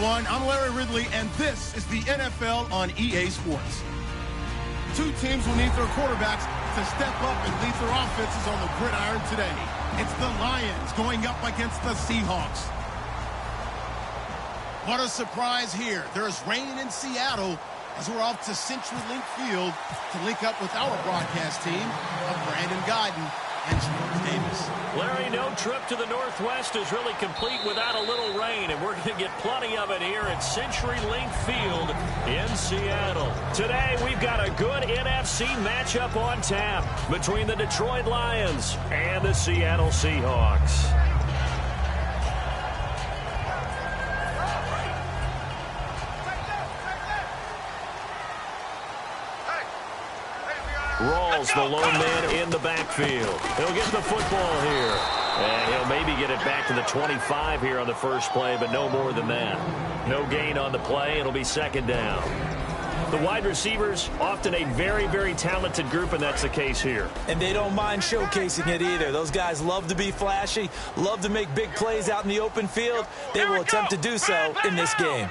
everyone. I'm Larry Ridley, and this is the NFL on EA Sports. Two teams will need their quarterbacks to step up and lead their offenses on the gridiron today. It's the Lions going up against the Seahawks. What a surprise here. There's rain in Seattle as we're off to CenturyLink Field to link up with our broadcast team of Brandon Guyton and George Davis. Larry, no trip to the Northwest is really complete without a little rain, and we're going to get plenty of it here at CenturyLink Field in Seattle. Today, we've got a good NFC matchup on tap between the Detroit Lions and the Seattle Seahawks. Rawls, the lone man in the backfield. He'll get the football here. And he'll maybe get it back to the 25 here on the first play, but no more than that. No gain on the play. It'll be second down. The wide receivers, often a very, very talented group, and that's the case here. And they don't mind showcasing it either. Those guys love to be flashy, love to make big plays out in the open field. They will attempt to do so in this game.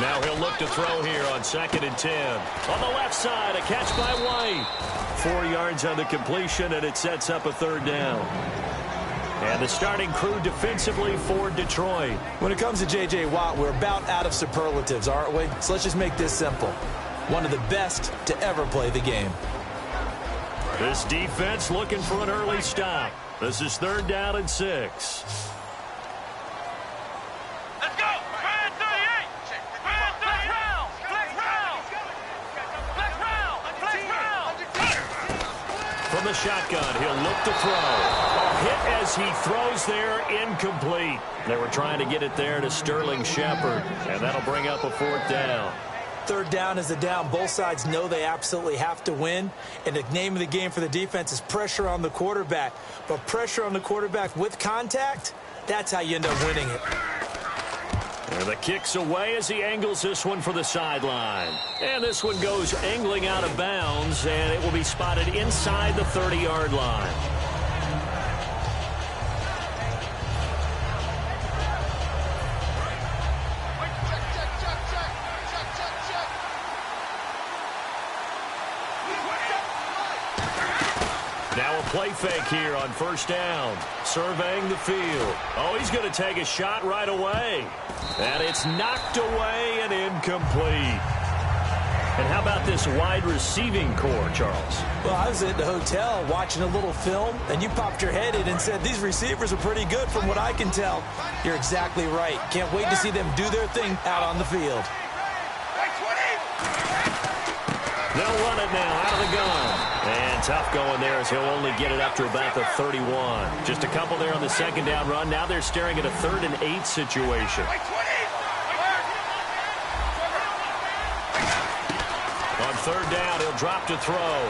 Now he'll look to throw here on 2nd and 10. On the left side, a catch by White. 4 yards on the completion, and it sets up a third down. And the starting crew defensively for Detroit. When it comes to J.J. Watt, we're about out of superlatives, aren't we? So let's just make this simple. One of the best to ever play the game. This defense looking for an early stop. This is 3rd down and 6. From the shotgun, he'll look to throw. A hit as he throws there, incomplete. They were trying to get it there to Sterling Shepard, and that'll bring up a 4th down. 3rd down is a down. Both sides know they absolutely have to win, and the name of the game for the defense is pressure on the quarterback. But pressure on the quarterback with contact, that's how you end up winning it. And the kick's away as he angles this one for the sideline. And this one goes angling out of bounds, and it will be spotted inside the 30-yard line. Now a play fake here on 1st down. Surveying the field. Oh, he's going to take a shot right away. And it's knocked away and incomplete. And how about this wide receiving core, Charles? Well, I was at the hotel watching a little film, and you popped your head in and said, these receivers are pretty good from what I can tell. You're exactly right. Can't wait to see them do their thing out on the field. They'll run it now out of the gun. And tough going there as he'll only get it up to about the 31. Just a couple there on the 2nd down run. Now they're staring at a 3rd and 8 situation. On 3rd down, he'll drop to throw.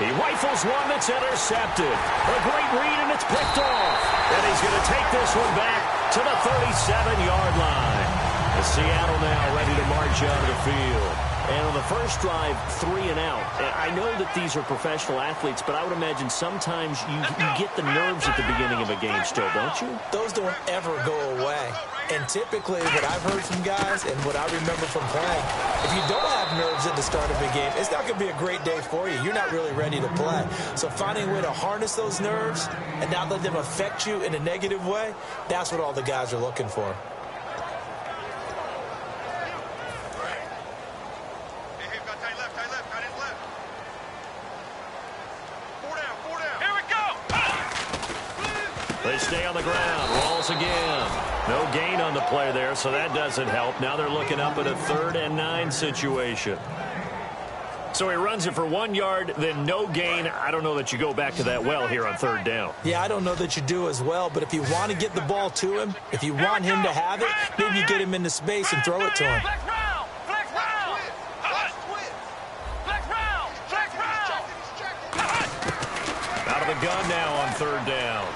He rifles one that's intercepted. A great read, and it's picked off. And he's going to take this one back to the 37-yard line. The Seattle now ready to march out of the field. And on the first drive, 3 and out. I know that these are professional athletes, but I would imagine sometimes you get the nerves at the beginning of a game still, don't you? Those don't ever go away. And typically what I've heard from guys and what I remember from playing, if you don't have nerves at the start of a game, it's not going to be a great day for you. You're not really ready to play. So finding a way to harness those nerves and not let them affect you in a negative way, that's what all the guys are looking for. They stay on the ground. Rawls again. No gain on the play there, so that doesn't help. Now they're looking up at a 3rd and 9 situation. So he runs it for 1 yard, then no gain. I don't know that you go back to that well here on 3rd down. Yeah, I don't know that you do as well, but if you want to get the ball to him, if you want him to have it, maybe you get him into space and throw it to him. Out of the gun now on 3rd down.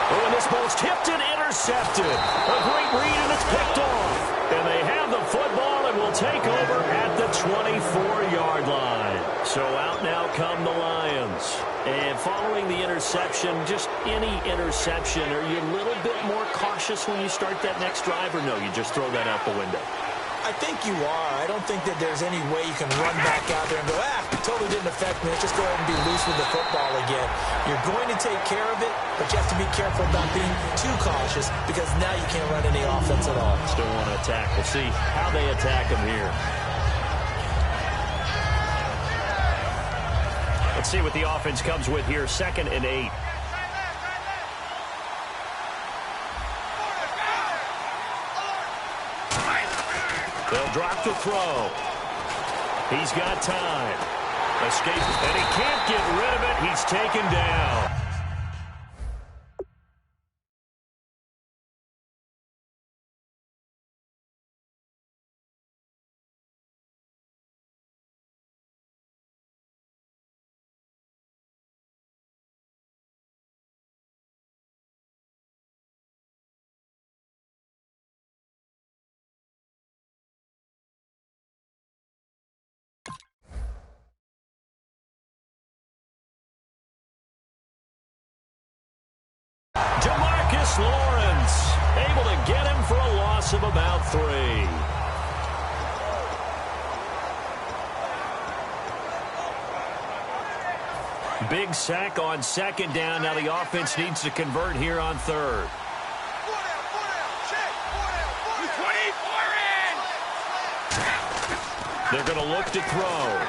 Oh, and this ball's tipped and intercepted. A great read, and it's picked off. And they have the football and will take over at the 24-yard line. So out now come the Lions. And following the interception, just any interception, are you a little bit more cautious when you start that next drive, or no, you just throw that out the window? I think you are. I don't think that there's any way you can run back out there and go, totally didn't affect me. Let's just go ahead and be loose with the football again. You're going to take care of it, but you have to be careful about being too cautious because now you can't run any offense at all. Still want to attack. We'll see how they attack him here. Let's see what the offense comes with here. 2nd and 8. They'll drop to throw. He's got time. Escape, and he can't get rid of it. He's taken down. Lawrence able to get him for a loss of about 3. Big sack on 2nd down. Now the offense needs to convert here on 3rd. They're going to look to throw.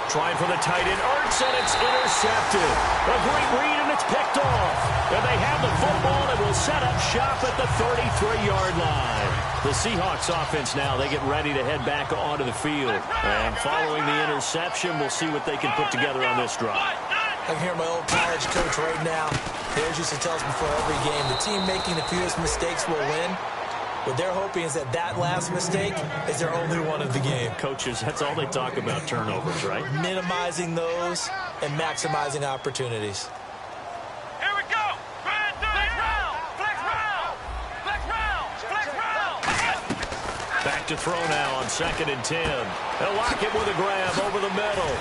Trying for the tight end, Ertz, and it's intercepted. A great read, and it's picked off. And they have the football and will set up shop at the 33-yard line. The Seahawks offense now, they get ready to head back onto the field. And following the interception, we'll see what they can put together on this drive. I can hear my old college coach right now. There's used to tell us before every game, the team making the fewest mistakes will win. What they're hoping is that last mistake is their only one of the game. Coaches, that's all they talk about, turnovers, right? Minimizing those and maximizing opportunities. Here we go. Flex round. Flex round. Flex round. Flex round. Back to throw now on 2nd and 10. They'll lock it with a grab over the middle.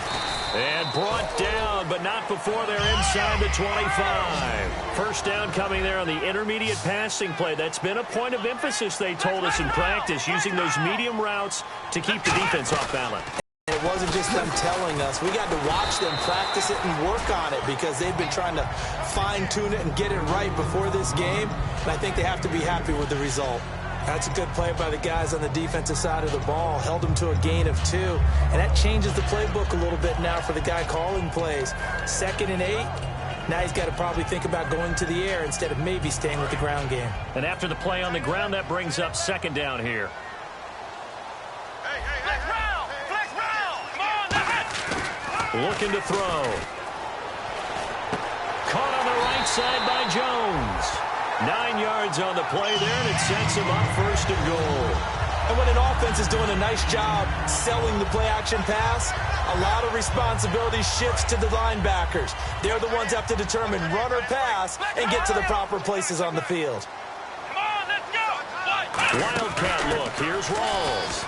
And brought down, but not before they're inside the 25. First down coming there on the intermediate passing play. That's been a point of emphasis, they told us in practice, using those medium routes to keep the defense off balance. It wasn't just them telling us. We got to watch them practice it and work on it because they've been trying to fine-tune it and get it right before this game. And I think they have to be happy with the result. That's a good play by the guys on the defensive side of the ball. Held them to a gain of 2. And that changes the playbook a little bit now for the guy calling plays. 2nd and 8. Now he's got to probably think about going to the air instead of maybe staying with the ground game. And after the play on the ground, that brings up 2nd down here. Flex round. Flex round. Come on, Looking to throw. Caught on the right side by Jones. 9 yards on the play there, and it sets him up 1st and goal. And when an offense is doing a nice job selling the play-action pass, a lot of responsibility shifts to the linebackers. They're the ones that have to determine run or pass and get to the proper places on the field. Come on, let's go. Wildcat look. Here's Rawls.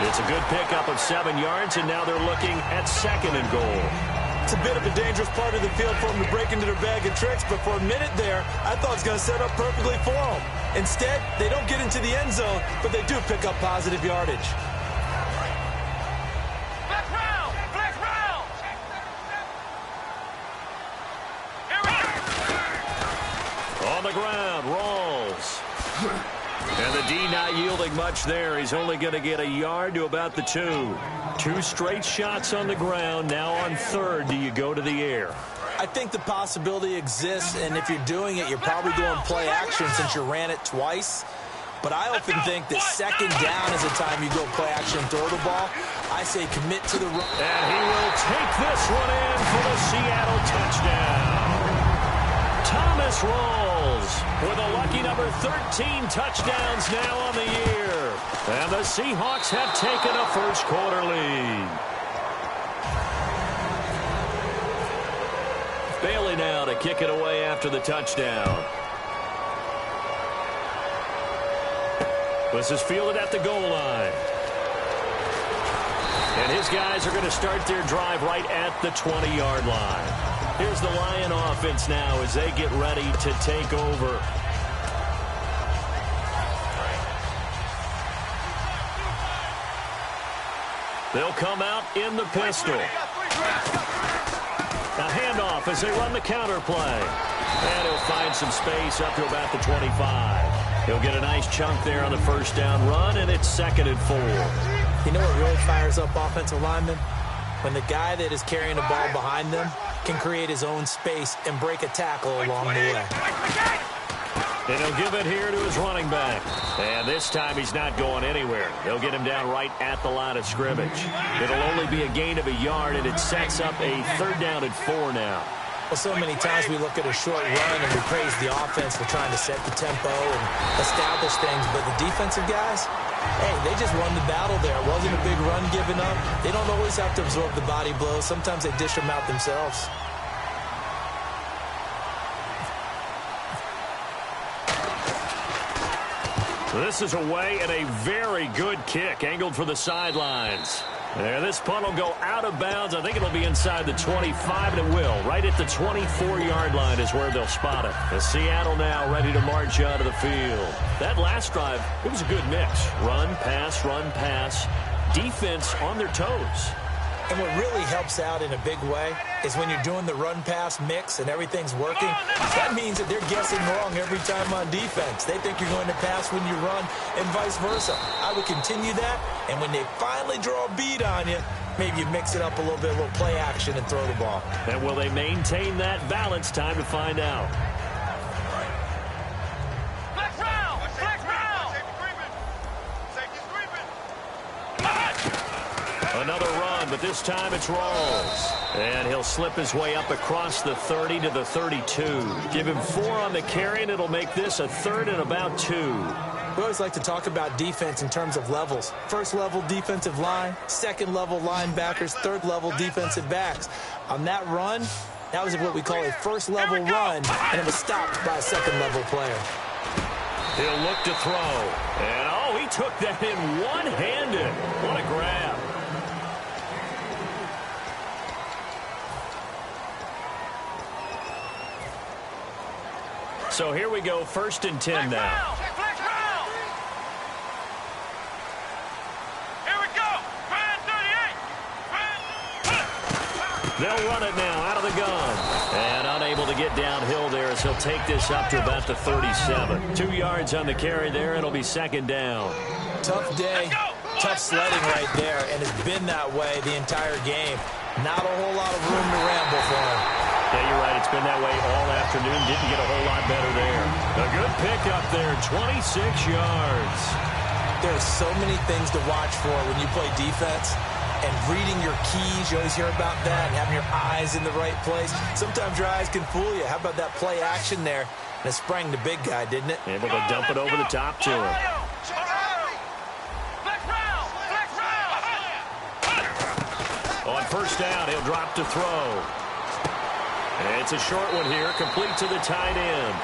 It's a good pickup of 7 yards, and now they're looking at 2nd and goal. It's a bit of a dangerous part of the field for them to break into their bag of tricks, but for a minute there, I thought it was going to set up perfectly for them. Instead, they don't get into the end zone, but they do pick up positive yardage. Flex round. Flex round. Here we go. On the ground, Rawls. And the D not yielding much there. He's only going to get a yard to about the 2. 2 straight shots on the ground. Now on 3rd, do you go to the air? I think the possibility exists, and if you're doing it, you're probably doing play action since you ran it twice. But I often think that 2nd down is the time you go play action, throw the ball. I say commit to the run. And he will take this one in for the Seattle touchdown. Thomas Rawls with a lucky number 13 touchdowns now on the year. And the Seahawks have taken a first quarter lead. Bailey now to kick it away after the touchdown. This is fielded at the goal line. And His guys are going to start their drive right at the 20-yard line. Here's the Lion offense now as they get ready to take over. They'll come out in the pistol. A handoff as they run the counter play. And he'll find some space up to about the 25. He'll get a nice chunk there on the first down run, and it's 2nd and 4. You know what really fires up offensive linemen? When the guy that is carrying the ball behind them can create his own space and break a tackle along the way. And he'll give it here to his running back. And this time he's not going anywhere. They'll get him down right at the line of scrimmage. It'll only be a gain of a yard, and it sets up a 3rd down and 4 now. Well, so many times we look at a short run and we praise the offense for trying to set the tempo and establish things. But the defensive guys, hey, they just won the battle there. It wasn't a big run given up. They don't always have to absorb the body blows. Sometimes they dish them out themselves. This is away and a very good kick angled for the sidelines. There, this punt will go out of bounds. I think it'll be inside the 25, and it will. Right at the 24-yard line is where they'll spot it. As Seattle now ready to march out of the field. That last drive, it was a good mix. Run, pass, defense on their toes. And what really helps out in a big way is when you're doing the run-pass mix and everything's working, that means that they're guessing wrong every time on defense. They think you're going to pass when you run and vice versa. I would continue that, and when they finally draw a bead on you, maybe you mix it up a little bit, a little play action, and throw the ball. And will they maintain that balance? Time to find out. Another run, but this time it's Rawls. And he'll slip his way up across the 30 to the 32. Give him 4 on the carry, and it'll make this a 3rd and about 2. We always like to talk about defense in terms of levels. 1st level defensive line, 2nd level linebackers, 3rd level defensive backs. On that run, that was what we call a 1st level run, and it was stopped by a 2nd level player. He'll look to throw. And, oh, he took that in one-handed. What a grab. So here we go, 1st and 10 now. Here we go. They'll run it now out of the gun. And unable to get downhill there as he'll take this up to about the 37. 2 yards on the carry there. It'll be 2nd down. Tough day, tough sledding right there, and it's been that way the entire game. Not a whole lot of room to ramble for him. Yeah, you're right. It's been that way all afternoon. Didn't get a whole lot better there. A good pickup there, 26 yards. There are so many things to watch for when you play defense. And reading your keys, you always hear about that, and having your eyes in the right place. Sometimes your eyes can fool you. How about that play action there? And it sprang the big guy, didn't it? Able to dump it over the top to him. On 1st down, he'll drop to throw. And it's a short one here, complete to the tight end.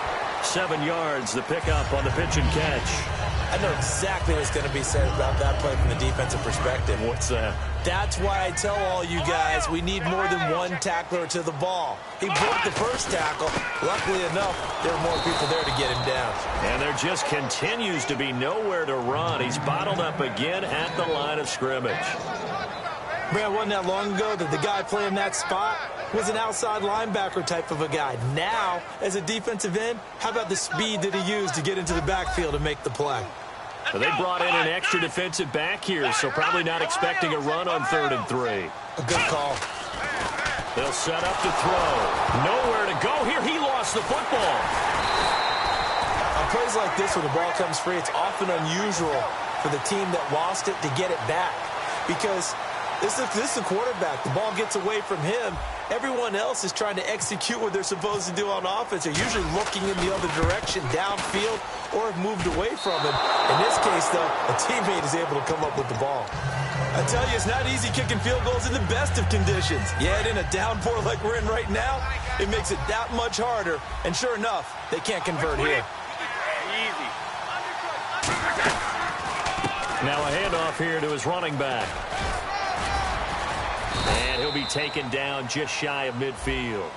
7 yards, the pickup on the pitch and catch. I know exactly what's going to be said about that play from the defensive perspective. What's that? That's why I tell all you guys we need more than one tackler to the ball. He broke the first tackle. Luckily enough, there were more people there to get him down. And there just continues to be nowhere to run. He's bottled up again at the line of scrimmage. Man, wasn't that long ago that the guy playing that spot was an outside linebacker type of a guy. Now, as a defensive end, how about the speed that he used to get into the backfield and make the play? So they brought in an extra defensive back here, so probably not expecting a run on 3rd and 3. A good call. They'll set up to throw. Nowhere to go here. He lost the football. On plays like this, when the ball comes free, it's often unusual for the team that lost it to get it back. Because this is a quarterback. The ball gets away from him. Everyone else is trying to execute what they're supposed to do on offense. They're usually looking in the other direction, downfield, or have moved away from him. In this case, though, a teammate is able to come up with the ball. I tell you, it's not easy kicking field goals in the best of conditions. Yet in a downpour like we're in right now, it makes it that much harder. And sure enough, they can't convert here. Easy. Now a handoff here to his running back. be taken down just shy of midfield.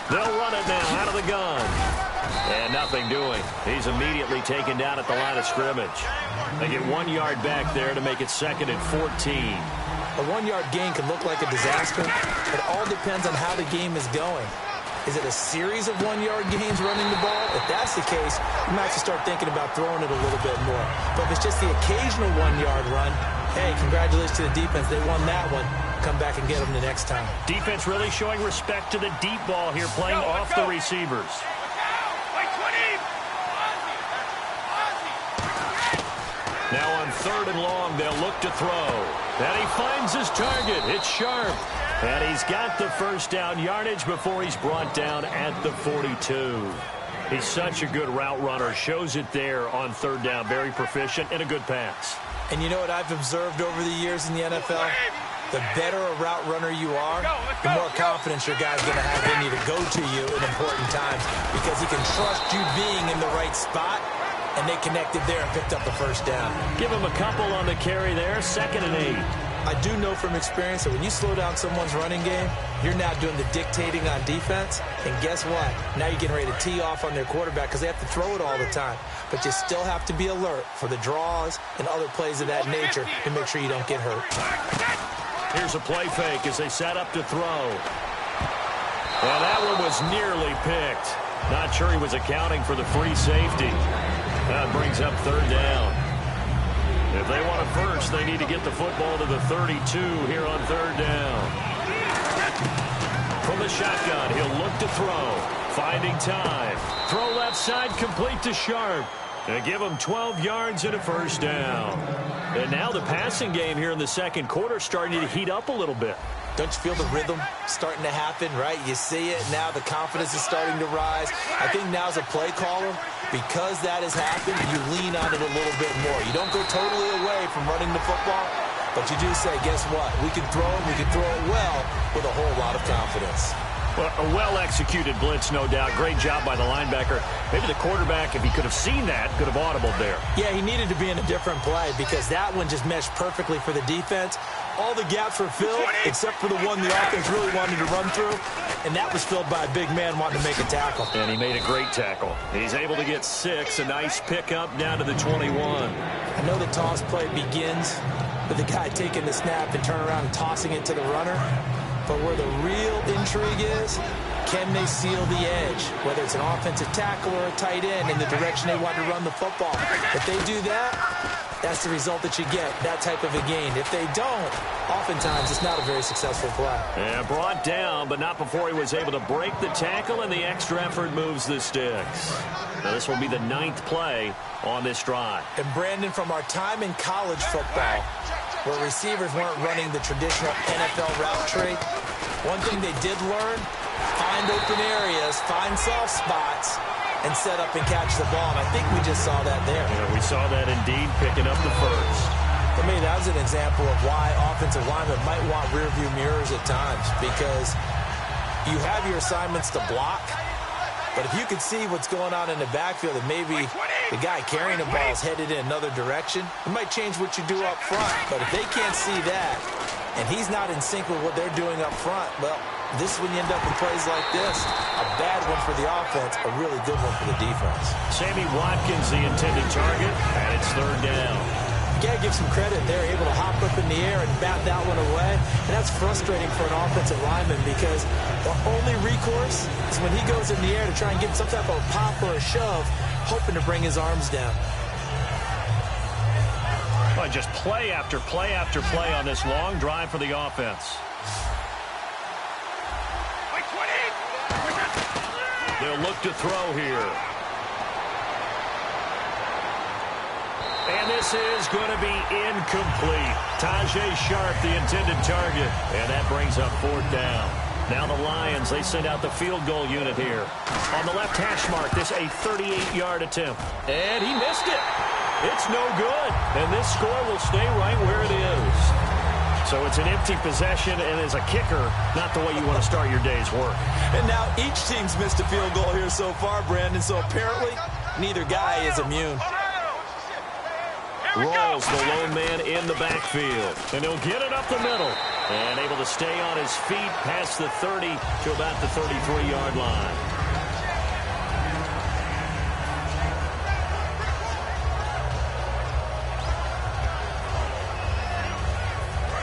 They'll run it now out of the gun. And nothing doing. He's immediately taken down at the line of scrimmage. They get 1 yard back there to make it 2nd and 14. A 1 yard gain can look like a disaster. It all depends on how the game is going. Is it a series of 1 yard gains running the ball? If that's the case, you might have to start thinking about throwing it a little bit more. But if it's just the occasional 1 yard run, hey, congratulations to the defense. They won that one. Come back and get them the next time. Defense really showing respect to the deep ball here, playing off the receivers. Now on 3rd and long, they'll look to throw. And he finds his target. It's Sharp. And he's got the first down yardage before he's brought down at the 42. He's such a good route runner. Shows it there on 3rd down. Very proficient and a good pass. And you know what I've observed over the years in the NFL? The better a route runner you are, the more confidence your guy's going to have in you to go to you in important times because he can trust you being in the right spot, and they connected there and picked up the first down. Give him a couple on the carry there, 2nd and 8. I do know from experience that when you slow down someone's running game, you're now doing the dictating on defense, and guess what? Now you're getting ready to tee off on their quarterback because they have to throw it all the time. But you still have to be alert for the draws and other plays of that nature to make sure you don't get hurt. Here's a play fake as they set up to throw. Well, that one was nearly picked. Not sure he was accounting for the free safety. That brings up 3rd down. If they want a first, they need to get the football to the 32 here on 3rd down. From the shotgun, he'll look to throw. Finding time. Throw left side, complete to Sharp. And give him 12 yards and a first down. And now the passing game here in the 2nd quarter starting to heat up a little bit. Don't you feel the rhythm starting to happen, right? You see it now. The confidence is starting to rise. I think now as a play caller, because that has happened, you lean on it a little bit more. You don't go totally away from running the football, but you do say, guess what? We can throw it. We can throw it well with a whole lot of confidence. Well, a well-executed blitz, no doubt. Great job by the linebacker. Maybe the quarterback, if he could have seen that, could have audibled there. Yeah, he needed to be in a different play because that one just meshed perfectly for the defense. All the gaps were filled except for the one the offense really wanted to run through, and that was filled by a big man wanting to make a tackle. And he made a great tackle. He's able to get 6, a nice pickup down to the 21. I know the toss play begins with the guy taking the snap and turning around and tossing it to the runner. But where the real intrigue is, can they seal the edge? Whether it's an offensive tackle or a tight end in the direction they want to run the football. If they do that, that's the result that you get, that type of a gain. If they don't, oftentimes it's not a very successful play. Yeah, brought down, but not before he was able to break the tackle, and the extra effort moves the sticks. Now this will be the 9th play on this drive. And Brandon, from our time in college football, where receivers weren't running the traditional NFL route tree, one thing they did learn, find open areas, find soft spots, and set up and catch the ball. And I think we just saw that there. Yeah, we saw that indeed, picking up the first. I mean, that was an example of why offensive linemen might want rearview mirrors at times, because you have your assignments to block, but if you could see what's going on in the backfield and maybe the guy carrying the ball is headed in another direction, it might change what you do up front. But if they can't see that and he's not in sync with what they're doing up front, well, this is when you end up with plays like this. A bad one for the offense, a really good one for the defense. Sammy Watkins, the intended target, and it's 3rd down. You got to give some credit. They're able to hop up in the air and bat that one away. And that's frustrating for an offensive lineman because the only recourse is when he goes in the air to try and get some type of pop or a shove, hoping to bring his arms down. Well, just play after play after play on this long drive for the offense. They'll look to throw here. And this is going to be incomplete. Tajay Sharp, the intended target. And that brings up 4th down. Now the Lions, they send out the field goal unit here. On the left hash mark, this a 38-yard attempt. And he missed it. It's no good, and this score will stay right where it is. So it's an empty possession, and as a kicker, not the way you want to start your day's work. And now each team's missed a field goal here so far, Brandon, so apparently neither guy is immune. Rolls the lone man in the backfield, and he'll get it up the middle. And able to stay on his feet past the 30 to about the 33-yard line.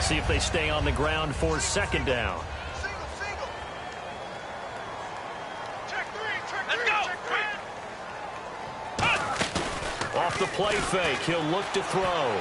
See if they stay on the ground for second down. Off the play fake, he'll look to throw.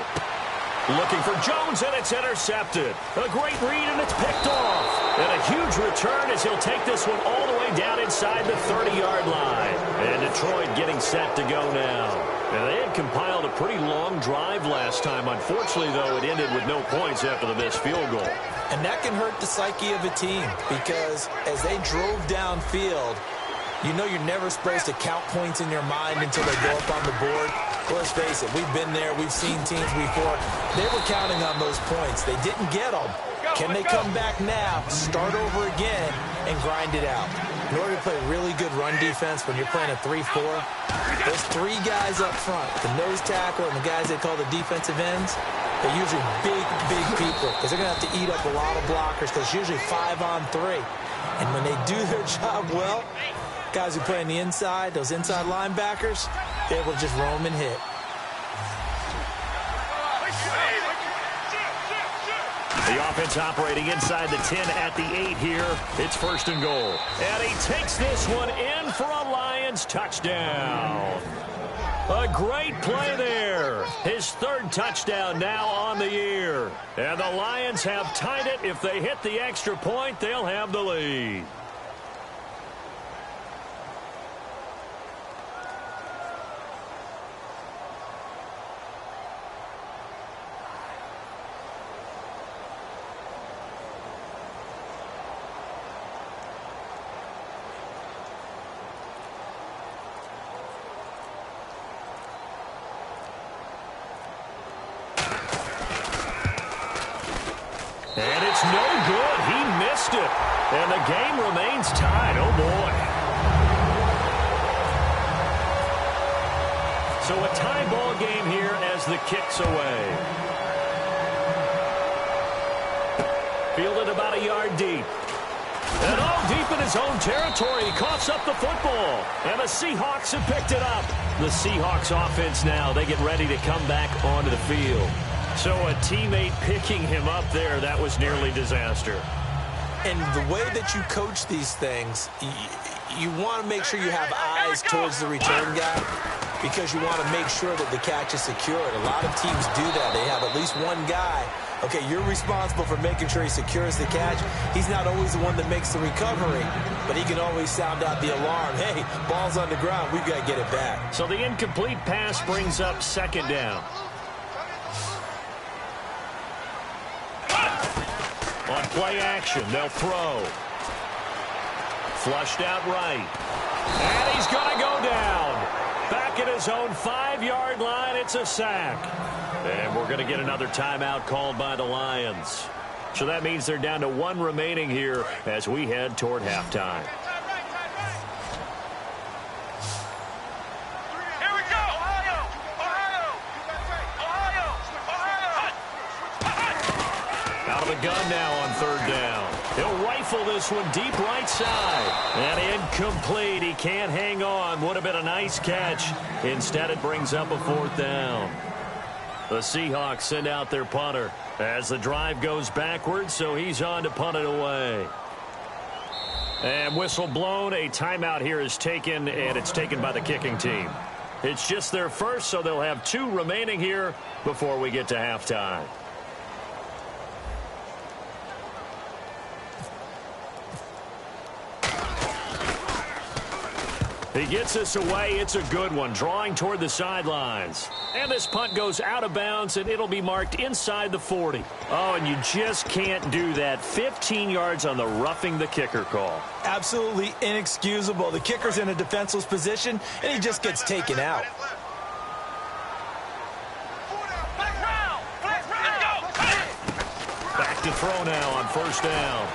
Looking for Jones, and it's intercepted. A great read, and it's picked off. And a huge return as he'll take this one all the way down inside the 30-yard line. And Detroit getting set to go now. And they had compiled a pretty long drive last time. Unfortunately, though, it ended with no points after the missed field goal. And that can hurt the psyche of a team because as they drove downfield, you know you're never supposed to count points in your mind until they go up on the board. Let's face it, we've been there. We've seen teams before. They were counting on those points. They didn't get them. Can they come back now, start over again, and grind it out? In order to play really good run defense when you're playing a 3-4, those three guys up front, the nose tackle and the guys they call the defensive ends, they're usually big people because they're going to have to eat up a lot of blockers because it's usually 5-on-3. And when they do their job well, guys who play on the inside, those inside linebackers, they're able to just roam and hit. The offense operating inside the 10 at the 8 here. It's first and goal. And he takes this one in for a Lions touchdown. A great play there. His third touchdown now on the year. And the Lions have tied it. If they hit the extra point, they'll have the lead. And it's no good. He missed it. And the game remains tied. Oh, boy. So a tie ball game here as the kick's away. Fielded about a yard deep. And all deep in his own territory. He coughs up the football. And the Seahawks have picked it up. The Seahawks offense now, they get ready to come back onto the field. So a teammate picking him up there, that was nearly disaster. And the way that you coach these things, you want to make sure you have eyes towards the return guy because you want to make sure that the catch is secured. A lot of teams do that. They have at least one guy. Okay, you're responsible for making sure he secures the catch. He's not always the one that makes the recovery, but he can always sound out the alarm. Hey, ball's on the ground. We've got to get it back. So the incomplete pass brings up second down. On play action, they'll throw. Flushed out right. And he's going to go down. Back at his own 5-yard line, it's a sack. And we're going to get another timeout called by the Lions. So that means they're down to 1 remaining here as we head toward halftime. Here we go! Out of the gun now on third down. He'll rifle this one deep right side. And incomplete. He can't hang on. Would have been a nice catch. Instead, it brings up a 4th down. The Seahawks send out their punter as the drive goes backwards, so he's on to punt it away. And whistle blown. A timeout here is taken, and it's taken by the kicking team. It's just their first, so they'll have 2 remaining here before we get to halftime. He gets this away. It's a good one, drawing toward the sidelines. And this punt goes out of bounds, and it'll be marked inside the 40. Oh, and you just can't do that. 15 yards on the roughing the kicker call. Absolutely inexcusable. The kicker's in a defenseless position, and he just gets taken out. throw now on first down.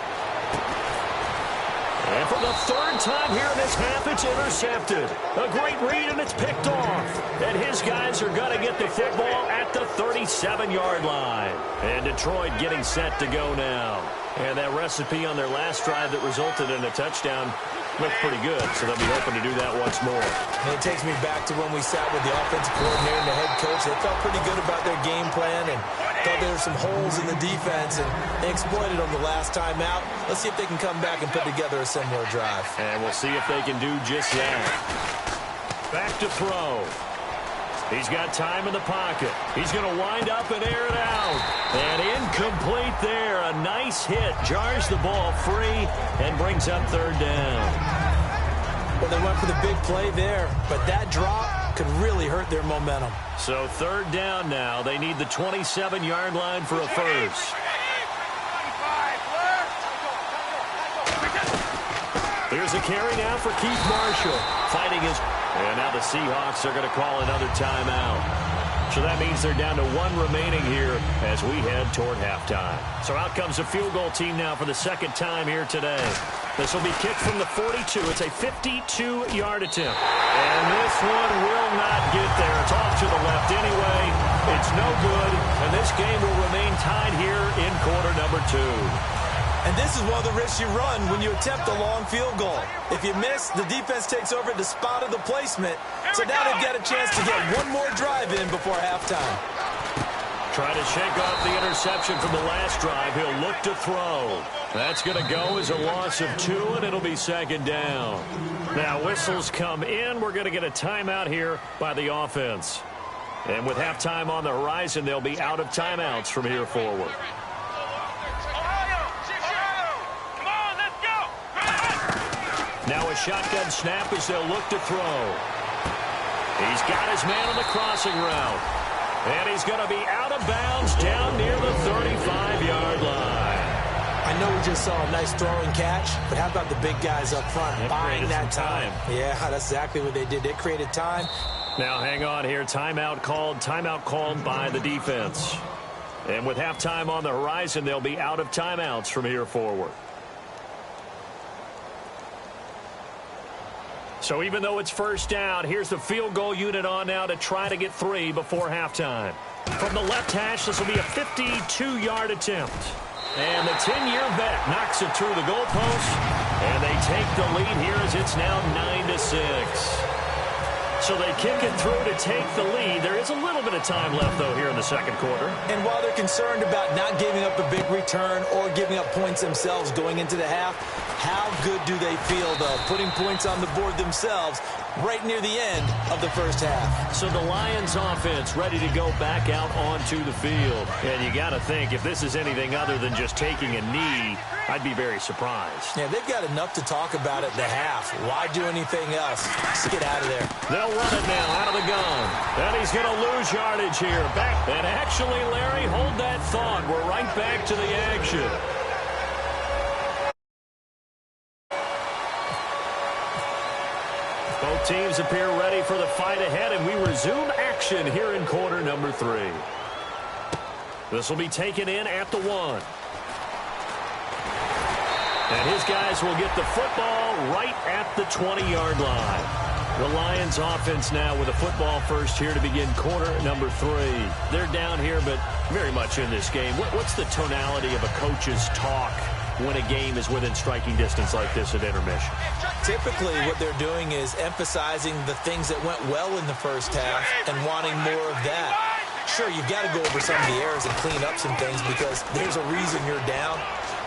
And for the third time here in this half, it's intercepted. A great read, and it's picked off. And his guys are going to get the football at the 37-yard line. And Detroit getting set to go now. And that recipe on their last drive that resulted in a touchdown looked pretty good, so they'll be hoping to do that once more. And it takes me back to when we sat with the offensive coordinator and the head coach. They felt pretty good about their game plan and thought there were some holes in the defense, and they exploited them the last time out. Let's see if they can come back and put together a similar drive. And we'll see if they can do just that. Back to throw. He's got time in the pocket. He's going to wind up and air it out. And incomplete there. A nice hit. Jars the ball free and brings up third down. Well, they went for the big play there, but that drop could really hurt their momentum. So third down now. They need the 27-yard line for a first. Here's a carry now for Keith Marshall. Fighting his... And now the Seahawks are going to call another timeout. So that means they're down to one remaining here as we head toward halftime. So out comes a field goal team now for the second time here today. This will be kicked from the 42. It's a 52-yard attempt. And this one will not get there. It's off to the left anyway. It's no good. And this game will remain tied here in quarter number 2. And this is one of the risks you run when you attempt a long field goal. If you miss, the defense takes over the spot of the placement. So now they've got a chance to get one more drive in before halftime. Trying to shake off the interception from the last drive. He'll look to throw. That's going to go as a loss of 2, and it'll be second down. Now whistles come in. We're going to get a timeout here by the offense. And with halftime on the horizon, they'll be out of timeouts from here forward. Now a shotgun snap as they'll look to throw. He's got his man on the crossing route. And he's going to be out of bounds down near the 35-yard line. I know we just saw a nice throwing catch, but how about the big guys up front buying that time? Yeah, that's exactly what they did. They created time. Now hang on here. Timeout called by the defense. And with halftime on the horizon, they'll be out of timeouts from here forward. So even though it's first down, here's the field goal unit on now to try to get 3 before halftime. From the left hash, this will be a 52-yard attempt. And the 10-year vet knocks it through the goalpost. And they take the lead here as it's now 9-6. So they kick it through to take the lead. There is a little bit of time left, though, here in the second quarter. And while they're concerned about not giving up a big return or giving up points themselves going into the half, how good do they feel, though, putting points on the board themselves right near the end of the first half? So the Lions offense ready to go back out onto the field. And you got to think, if this is anything other than just taking a knee, I'd be very surprised. Yeah, they've got enough to talk about at the half. Why do anything else? Just get out of there. They'll run it now out of the gun. And he's going to lose yardage here. Back. And actually, Larry, hold that thought. We're right back to the action. Both teams appear ready for the fight ahead, and we resume action here in quarter number 3. This will be taken in at the 1. And his guys will get the football right at the 20-yard line. The Lions offense now with a football first here to begin quarter number 3. They're down here, but very much in this game. What's the tonality of a coach's talk when a game is within striking distance like this at intermission? Typically, what they're doing is emphasizing the things that went well in the first half and wanting more of that. Sure, you've got to go over some of the errors and clean up some things because there's a reason you're down.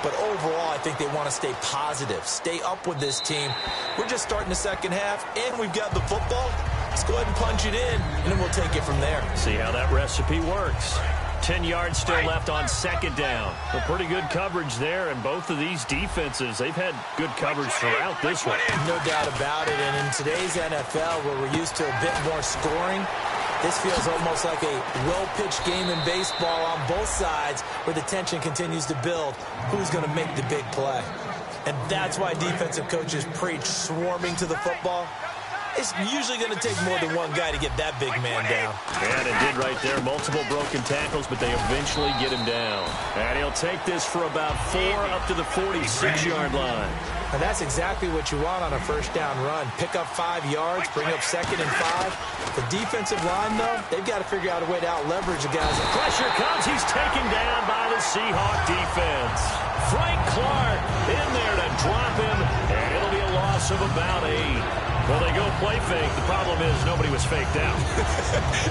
But overall, I think they want to stay positive, stay up with this team. We're just starting the second half, and we've got the football. Let's go ahead and punch it in, and then we'll take it from there. See how that recipe works. 10 yards still left on second down. A pretty good coverage there, and both of these defenses, they've had good coverage throughout this one. No doubt about it, and in today's NFL, where we're used to a bit more scoring, this feels almost like a well-pitched game in baseball on both sides where the tension continues to build. Who's going to make the big play? And that's why defensive coaches preach swarming to the football. it's usually going to take more than one guy to get that big man down. And it did right there. Multiple broken tackles, but they eventually get him down. And he'll take this for about 4 up to the 46-yard line. And that's exactly what you want on a first down run. Pick up 5 yards, bring up 2nd and 5. The defensive line, though, they've got to figure out a way to out-leverage the guys. Pressure comes. He's taken down by the Seahawk defense. Frank Clark in there to drop him, and it'll be a loss of about 8. Well, they go play fake. The problem is nobody was faked out.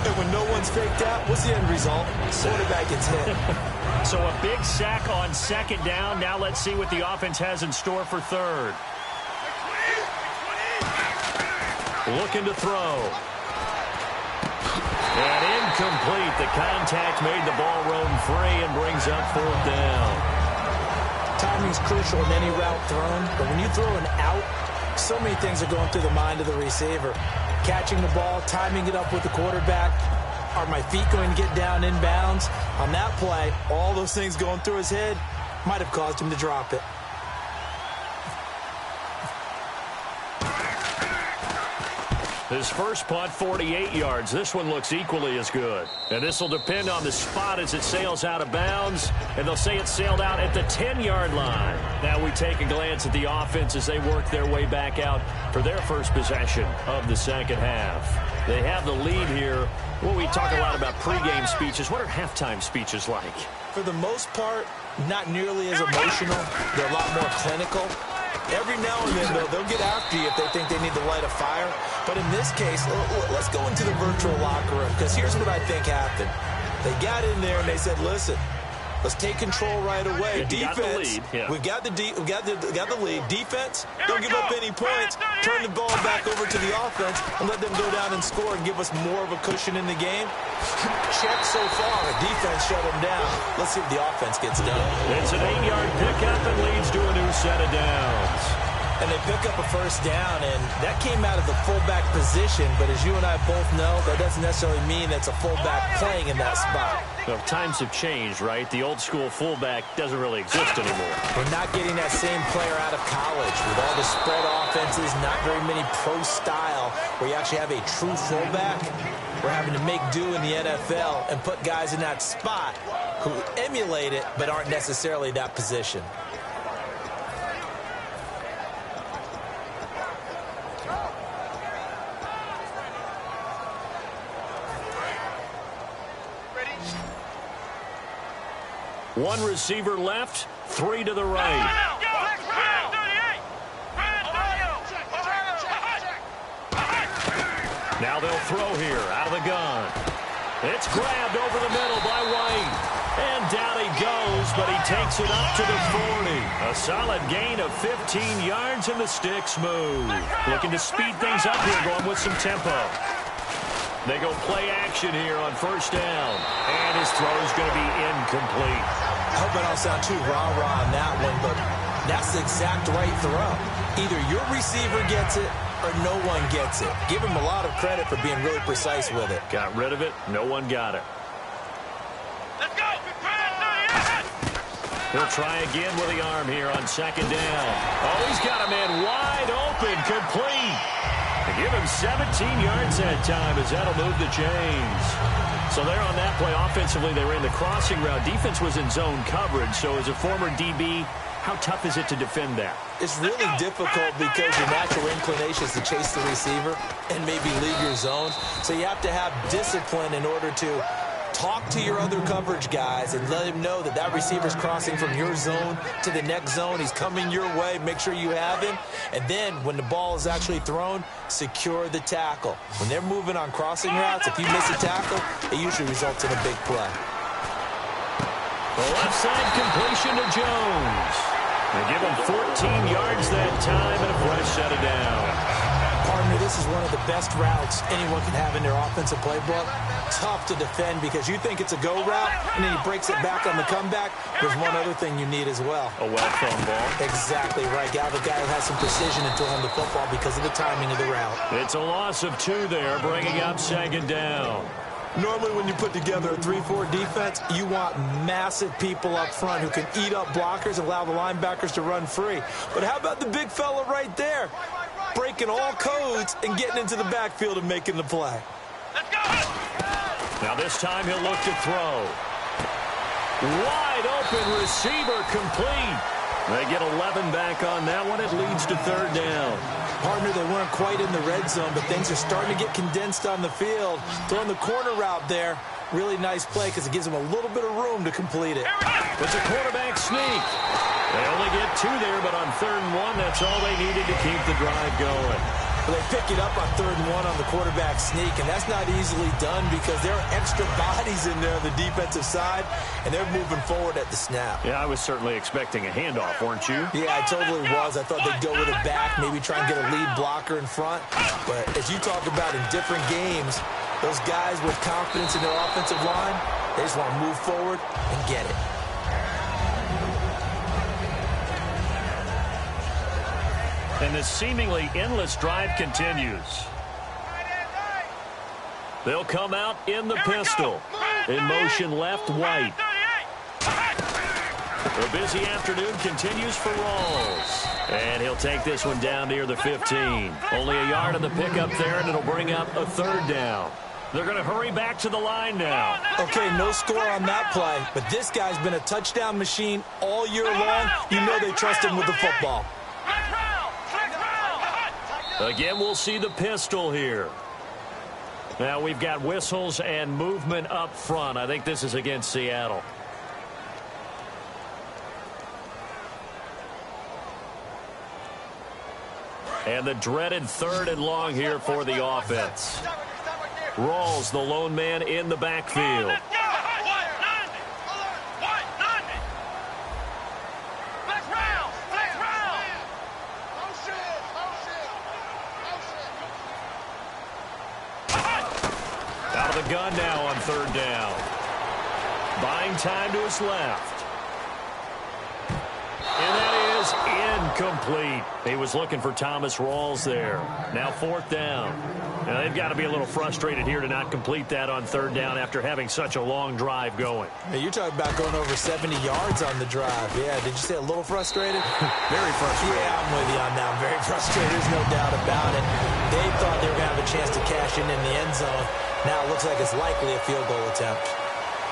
And when no one's faked out, what's the end result? Quarterback gets hit. So a big sack on 2nd down. Now let's see what the offense has in store for 3rd. Looking to throw. And incomplete. The contact made the ball roam free and brings up 4th down. Timing's crucial in any route thrown, but when you throw an out, so many things are going through the mind of the receiver. Catching the ball, timing it up with the quarterback. Are my feet going to get down inbounds? On that play, all those things going through his head might have caused him to drop it. His first punt, 48 yards. This one looks equally as good. And this will depend on the spot as it sails out of bounds. And they'll say it sailed out at the 10-yard line. Now we take a glance at the offense as they work their way back out for their first possession of the second half. They have the lead here. Well, we talk a lot about pregame speeches. What are halftime speeches like? For the most part, not nearly as emotional. They're a lot more clinical. Every now and then, though, they'll get after you if they think they need to light a fire. But in this case, let's go into the virtual locker room, because here's what I think happened. They got in there and they said, listen, let's take control right away. Defense, we've got the lead. Defense, don't give up any points. Turn the ball back over to the offense and let them go down and score and give us more of a cushion in the game. Check so far. The defense shut them down. Let's see if the offense gets done. It's an 8-yard pickup and leads to a new set of downs. And they pick up a first down, and that came out of the fullback position. But as you and I both know, that doesn't necessarily mean it's a fullback playing in that spot. Well, times have changed, right? The old school fullback doesn't really exist anymore. We're not getting that same player out of college with all the spread offenses, not very many pro style where you actually have a true fullback. We're having to make do in the NFL and put guys in that spot who emulate it but aren't necessarily that position. One receiver left, 3 to the right. Now they'll throw here out of the gun. It's grabbed over the middle by White. And down he goes, but he takes it up to the 40. A solid gain of 15 yards, and the sticks move. Looking to speed things up here, going with some tempo. They go play action here on first down. And his throw's going to be incomplete. I hope I don't sound too rah-rah on that one, but that's the exact right throw. Either your receiver gets it or no one gets it. Give him a lot of credit for being really precise with it. Got rid of it. No one got it. Let's go. He'll try again with the arm here on second down. Oh, he's got a man wide open, complete. They give him 17 yards that time as that'll move the chains. So there on that play, offensively, they ran the crossing route. Defense was in zone coverage, so as a former DB, how tough is it to defend that? It's really difficult because your natural inclination is to chase the receiver and maybe leave your zone. So you have to have discipline in order to talk to your other coverage guys and let him know that that receiver's crossing from your zone to the next zone. He's coming your way. Make sure you have him. And then when the ball is actually thrown, secure the tackle. When they're moving on crossing routes, if you miss a tackle, it usually results in a big play. The left side completion to Jones. They give him 14 yards that time and a fresh set of downs. Partner, this is one of the best routes anyone can have in their offensive playbook. Tough to defend because you think it's a go route, and then he breaks it back on the comeback. There's one other thing you need as well. A well-thrown ball. Exactly right. Got the guy who has some precision in throwing the football because of the timing of the route. It's a loss of 2 there, bringing up second down. Normally when you put together a 3-4 defense, you want massive people up front who can eat up blockers and allow the linebackers to run free. But how about the big fella right there? breaking all codes and getting into the backfield and making the play. Let's go! Now this time he'll look to throw. Wide open receiver complete. They get 11 back on that one. It leads to third down. Partner, they weren't quite in the red zone, but things are starting to get condensed on the field. Throwing the corner route there. Really nice play because it gives them a little bit of room to complete it. It's a quarterback sneak. They only get 2 there, but on 3rd and 1, that's all they needed to keep the drive going. Well, they pick it up on 3rd and 1 on the quarterback sneak, and that's not easily done because there are extra bodies in there on the defensive side, and they're moving forward at the snap. Yeah, I was certainly expecting a handoff, weren't you? Yeah, I totally was. I thought they'd go with it back, maybe try and get a lead blocker in front. But as you talk about in different games, those guys with confidence in their offensive line, they just want to move forward and get it. And the seemingly endless drive continues. They'll come out in the pistol. In motion left, White. The busy afternoon continues for Rawls. And he'll take this one down near the 15. Only a yard on the pickup there, and it'll bring up a 3rd down. They're going to hurry back to the line now. Okay, no score on that play, but this guy's been a touchdown machine all year long. You know they trust him with the football. Again, we'll see the pistol here. Now we've got whistles and movement up front. I think this is against Seattle. And the dreaded 3rd and long here for the offense. Rawls, the lone man in the backfield. Out of the gun now on 3rd down. Buying time to his left. And that is incomplete. He was looking for Thomas Rawls there. Now 4th down. Now they've got to be a little frustrated here to not complete that on 3rd down after having such a long drive going. Hey, you're talking about going over 70 yards on the drive. Yeah, did you say a little frustrated? Very frustrated. Yeah, I'm with you on that. I'm very frustrated. There's no doubt about it. They thought they were going to have a chance to cash in the end zone. Now it looks like it's likely a field goal attempt.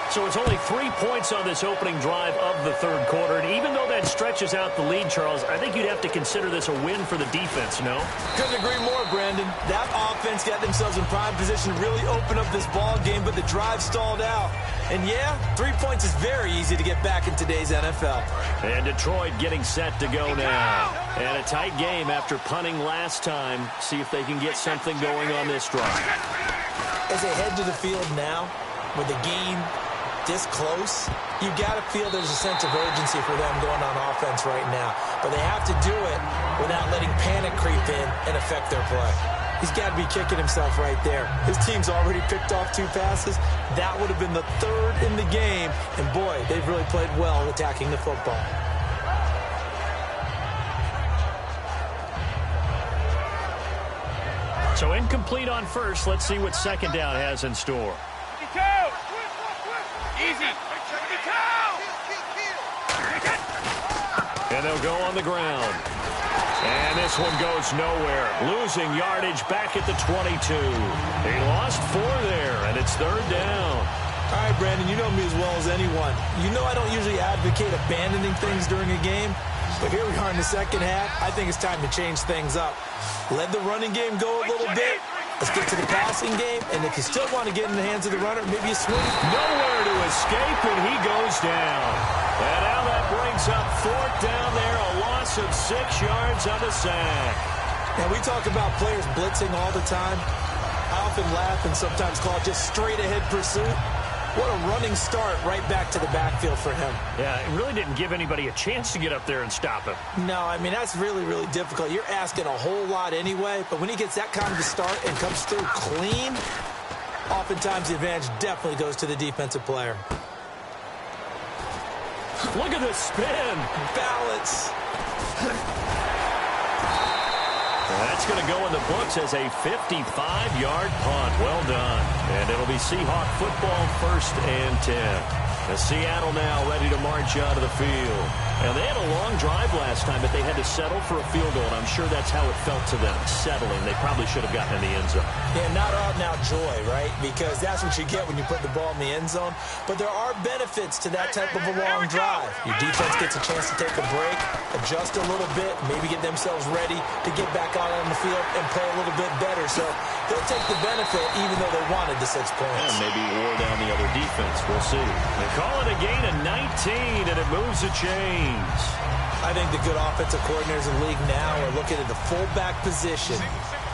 So it's only 3 points on this opening drive of the 3rd quarter. And even though that stretches out the lead, Charles, I think you'd have to consider this a win for the defense, no? Couldn't agree more, Brandon. That offense got themselves in prime position to really open up this ball game, but the drive stalled out. And yeah, 3 points is very easy to get back in today's NFL. And Detroit getting set to go now. And a tight game after punting last time. See if they can get something going on this drive. As they head to the field now, with the game this close, you got to feel there's a sense of urgency for them going on offense right now. But they have to do it without letting panic creep in and affect their play. He's got to be kicking himself right there. His team's already picked off 2 passes. That would have been the 3rd in the game. And boy, they've really played well attacking the football. So incomplete on 1st. Let's see what 2nd down has in store. Easy. And they'll go on the ground. And this one goes nowhere. Losing yardage back at the 22. He lost 4 there, and it's 3rd down. All right, Brandon, you know me as well as anyone. You know I don't usually advocate abandoning things during a game. But here we are in the 2nd half. I think it's time to change things up. Let the running game go a little bit. Let's get to the passing game, and if you still want to get in the hands of the runner, maybe a swing. Nowhere to escape, and he goes down. And now that brings up 4th down there, a loss of 6 yards on the sack. Now, we talk about players blitzing all the time. I often laugh and sometimes call it just straight-ahead pursuit. What a running start right back to the backfield for him. Yeah, it really didn't give anybody a chance to get up there and stop him. No, I mean, that's really, really difficult. You're asking a whole lot anyway, but when he gets that kind of a start and comes through clean, oftentimes the advantage definitely goes to the defensive player. Look at the spin. Balance. That's going to go in the books as a 55-yard punt. Well done. And it'll be Seahawk football 1st and 10. As Seattle now ready to march out of the field. And they had a long drive last time, but they had to settle for a field goal, and I'm sure that's how it felt to them, settling. They probably should have gotten in the end zone. Yeah, not out-and-out joy, right? Because that's what you get when you put the ball in the end zone. But there are benefits to that type of a long drive. Your defense gets a chance to take a break, adjust a little bit, maybe get themselves ready to get back out on the field and play a little bit better. So they'll take the benefit even though they wanted the 6 points. And maybe wore down the other defense. We'll see. They call it a gain of 19, and it moves the chains. I think the good offensive coordinators in the league now are looking at the fullback position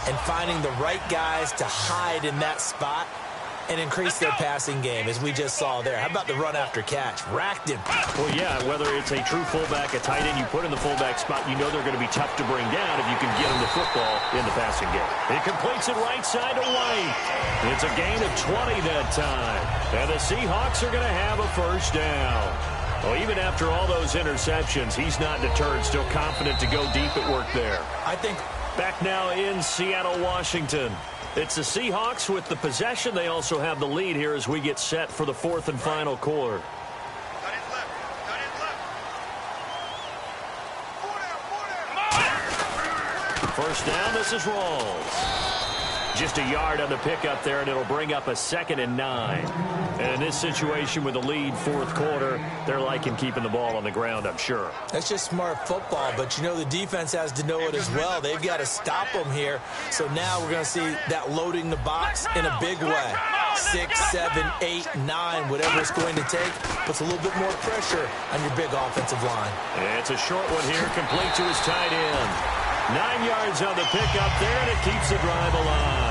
and finding the right guys to hide in that spot and increase their passing game, as we just saw there. How about the run after catch? Racked him. Well, yeah, whether it's a true fullback, a tight end, you put in the fullback spot, you know they're going to be tough to bring down if you can get them the football in the passing game. It completes it right side to White. It's a gain of 20 that time. And the Seahawks are going to have a first down. Well, even after all those interceptions, he's not deterred, still confident to go deep at work there. I think back now in Seattle, Washington. It's the Seahawks with the possession. They also have the lead here as we get set for the 4th and final quarter. First down, this is Rawls. Just a yard on the pickup there, and it'll bring up a 2nd and 9. And in this situation with the lead 4th quarter, they're liking keeping the ball on the ground, I'm sure. That's just smart football, but you know the defense has to know it as well. They've got to stop them here. So now we're going to see that loading the box in a big way. 6, 7, 8, 9, whatever it's going to take, puts a little bit more pressure on your big offensive line. And it's a short one here, complete to his tight end. 9 yards on the pickup there, and it keeps the drive alive.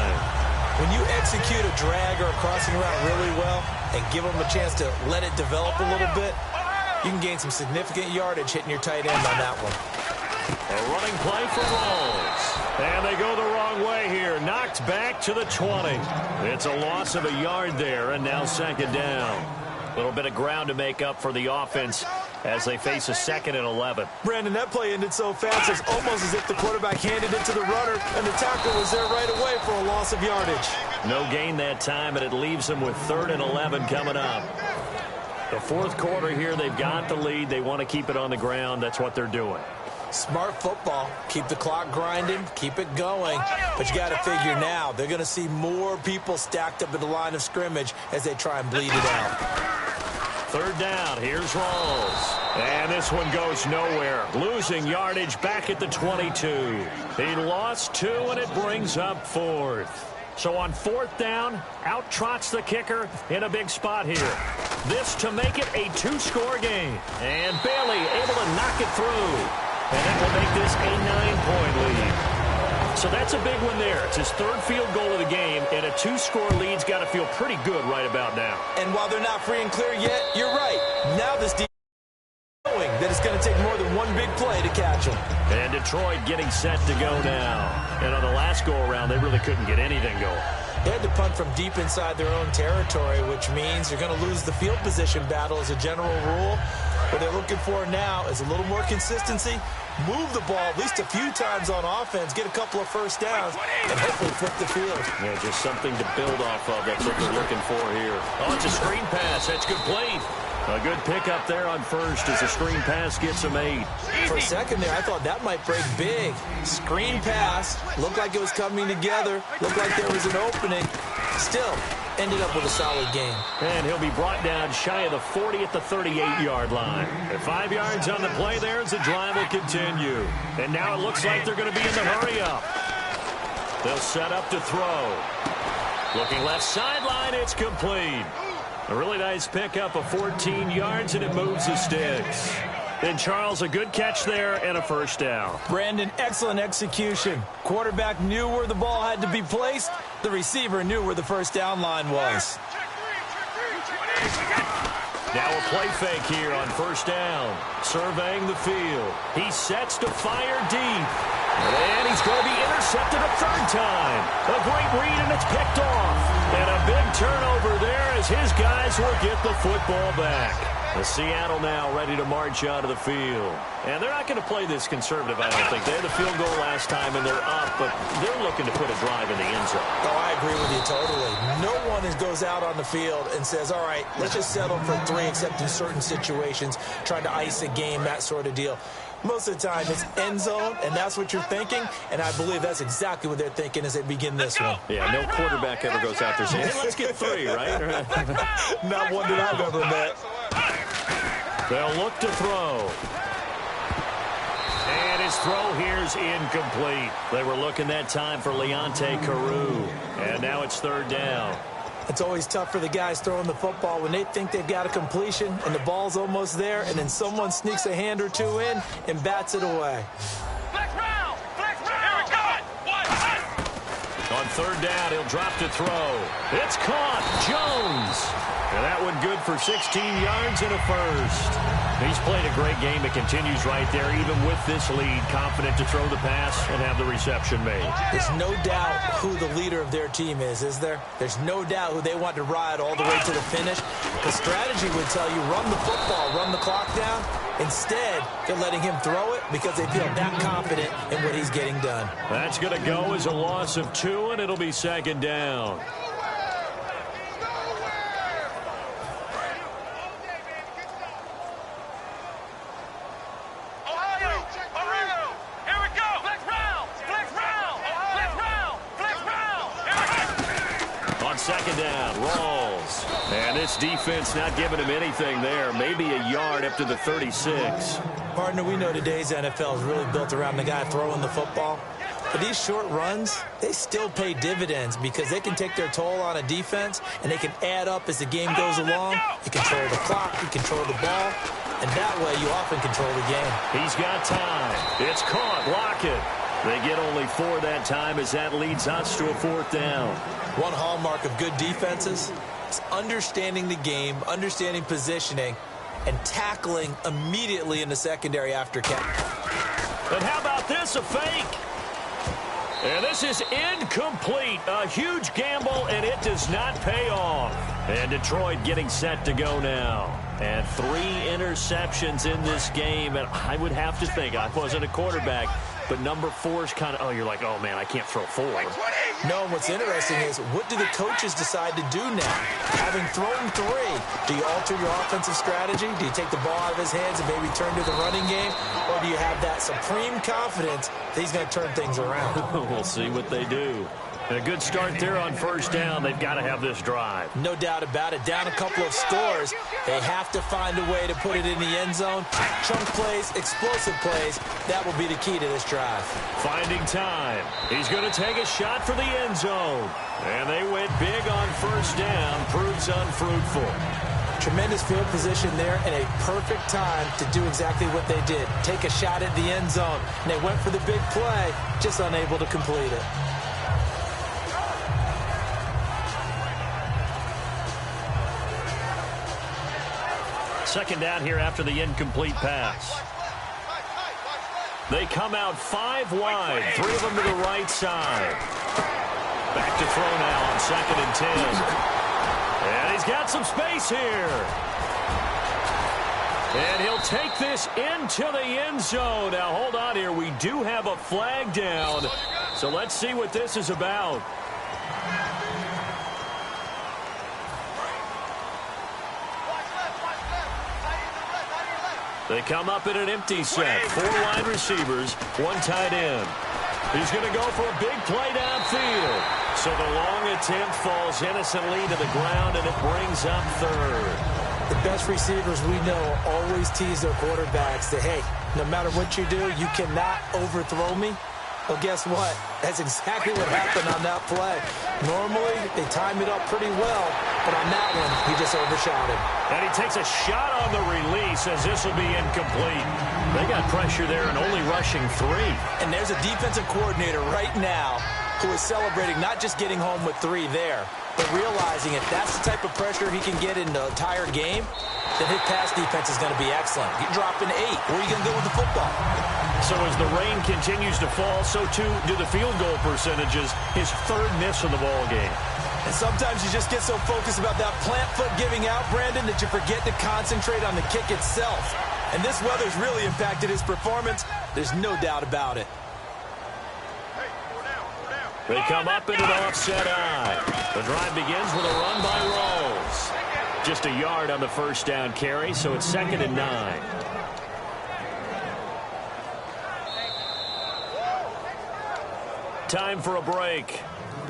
When you execute a drag or a crossing route really well and give them a chance to let it develop a little bit, you can gain some significant yardage hitting your tight end on that one. A running play for Rawls. And they go the wrong way here. Knocked back to the 20. It's a loss of a yard there, and now 2nd down. A little bit of ground to make up for the offense as they face a 2nd and 11. Brandon, that play ended so fast, it's almost as if the quarterback handed it to the runner, and the tackle was there right away for a loss of yardage. No gain that time, and it leaves them with 3rd and 11 coming up. The 4th quarter here, they've got the lead. They want to keep it on the ground. That's what they're doing. Smart football. Keep the clock grinding. Keep it going. But you got to figure now, they're going to see more people stacked up at the line of scrimmage as they try and bleed it out. 3rd down. Here's Rawls. And this one goes nowhere. Losing yardage back at the 22. He lost 2, and it brings up 4th. So on 4th down, out trots the kicker in a big spot here. This to make it a 2-score game. And Bailey able to knock it through. And that will make this a 9-point lead. So that's a big one there. It's his 3rd field goal of the game, and a 2-score lead's got to feel pretty good right about now. And while they're not free and clear yet, you're right. Now this defense is knowing that it's going to take more than one big play to catch them. And Detroit getting set to go now. And on the last go-around, they really couldn't get anything going. They had to punt from deep inside their own territory, which means you're going to lose the field position battle as a general rule. What they're looking for now is a little more consistency, move the ball at least a few times on offense, get a couple of first downs, and hopefully flip the field. Yeah, just something to build off of. That's what they're looking for here. Oh, it's a screen pass. That's complete. A good pickup there on first as the screen pass gets him 8. For a second there, I thought that might break big. Screen pass. Looked like it was coming together. Looked like there was an opening. Still, ended up with a solid game. And he'll be brought down shy of the 40 at the 38-yard line. And 5 yards on the play there as the drive will continue. And now it looks like they're going to be in the hurry-up. They'll set up to throw. Looking left sideline, it's complete. A really nice pickup of 14 yards, and it moves the sticks. And Charles, a good catch there and a first down. Brandon, excellent execution. Quarterback knew where the ball had to be placed. The receiver knew where the first down line was. Now a play fake here on first down. Surveying the field. He sets to fire deep. And he's going to be intercepted a 3rd time. A great read, and it's picked off. And a big turnover there as his guys will get the football back. The Seattle now ready to march out of the field. And they're not going to play this conservative, I don't think. They had the field goal last time, and they're up, but they're looking to put a drive in the end zone. Oh, I agree with you totally. No one goes out on the field and says, all right, let's just settle for 3, except in certain situations, trying to ice a game, that sort of deal. Most of the time, it's end zone, and that's what you're thinking, and I believe that's exactly what they're thinking as they begin this one. Yeah, no quarterback ever goes out there saying, hey, let's get 3, right? Not one that I've ever met. They'll look to throw. And his throw here's incomplete. They were looking that time for Leonte Carew, and now it's 3rd down. It's always tough for the guys throwing the football when they think they've got a completion and the ball's almost there, and then someone sneaks a hand or 2 in and bats it away. Flex round! Flex round! Here we go! On 3rd down, he'll drop to throw. It's caught. Jones. And that one good for 16 yards and a first. He's played a great game. It continues right there, even with this lead, confident to throw the pass and have the reception made. There's no doubt who the leader of their team is there? There's no doubt who they want to ride all the way to the finish. The strategy would tell you run the football, run the clock down. Instead, they're letting him throw it because they feel that confident in what he's getting done. That's going to go as a loss of 2, and it'll be 2nd down. And this defense not giving him anything there. Maybe a yard up to the 36. Partner, we know today's NFL is really built around the guy throwing the football. But these short runs, they still pay dividends because they can take their toll on a defense, and they can add up as the game goes along. You control the clock, you control the ball, and that way you often control the game. He's got time. It's caught. Lockett. They get only 4 that time as that leads us to a 4th down. One hallmark of good defenses is understanding the game, understanding positioning, and tackling immediately in the secondary after catch. And how about this, a fake? And this is incomplete. A huge gamble, and it does not pay off. And Detroit getting set to go now. And 3 interceptions in this game. And I would have to think, I wasn't a quarterback, but number 4 is kind of, you're like, oh, man, I can't throw 4. No, what's interesting is what do the coaches decide to do now? Having thrown 3, do you alter your offensive strategy? Do you take the ball out of his hands and maybe turn to the running game? Or do you have that supreme confidence that he's going to turn things around? We'll see what they do. And a good start there on 1st down. They've got to have this drive. No doubt about it. Down a couple of scores. They have to find a way to put it in the end zone. Chunk plays, explosive plays. That will be the key to this drive. Finding time. He's going to take a shot for the end zone. And they went big on 1st down. Proves unfruitful. Tremendous field position there and a perfect time to do exactly what they did. Take a shot at the end zone. And they went for the big play, just unable to complete it. Second down here after the incomplete pass. They come out 5 wide, 3 of them to the right side. Back to throw now on 2nd and 10. And he's got some space here. And he'll take this into the end zone. Now, hold on here. We do have a flag down. So let's see what this is about. They come up in an empty set. 4 wide receivers, 1 tight end. He's going to go for a big play downfield. So the long attempt falls innocently to the ground, and it brings up 3rd. The best receivers we know always tease their quarterbacks that, hey, no matter what you do, you cannot overthrow me. Well, guess what? That's exactly what happened on that play. Normally, they time it up pretty well, but on that one, he just overshot it. And he takes a shot on the release as this will be incomplete. They got pressure there and only rushing 3. And there's a defensive coordinator right now who is celebrating not just getting home with 3 there, but realizing if that's the type of pressure he can get in the entire game, then his pass defense is going to be excellent. You're dropping 8. Where are you going to go with the football? So as the rain continues to fall, so too do the field goal percentages. His 3rd miss of the ball game. And sometimes you just get so focused about that plant foot giving out, Brandon, that you forget to concentrate on the kick itself. And this weather's really impacted his performance. There's no doubt about it. They come up into the offset eye. The drive begins with a run by Rolls. Just a yard on the first down carry, so it's 2nd and 9. Time for a break.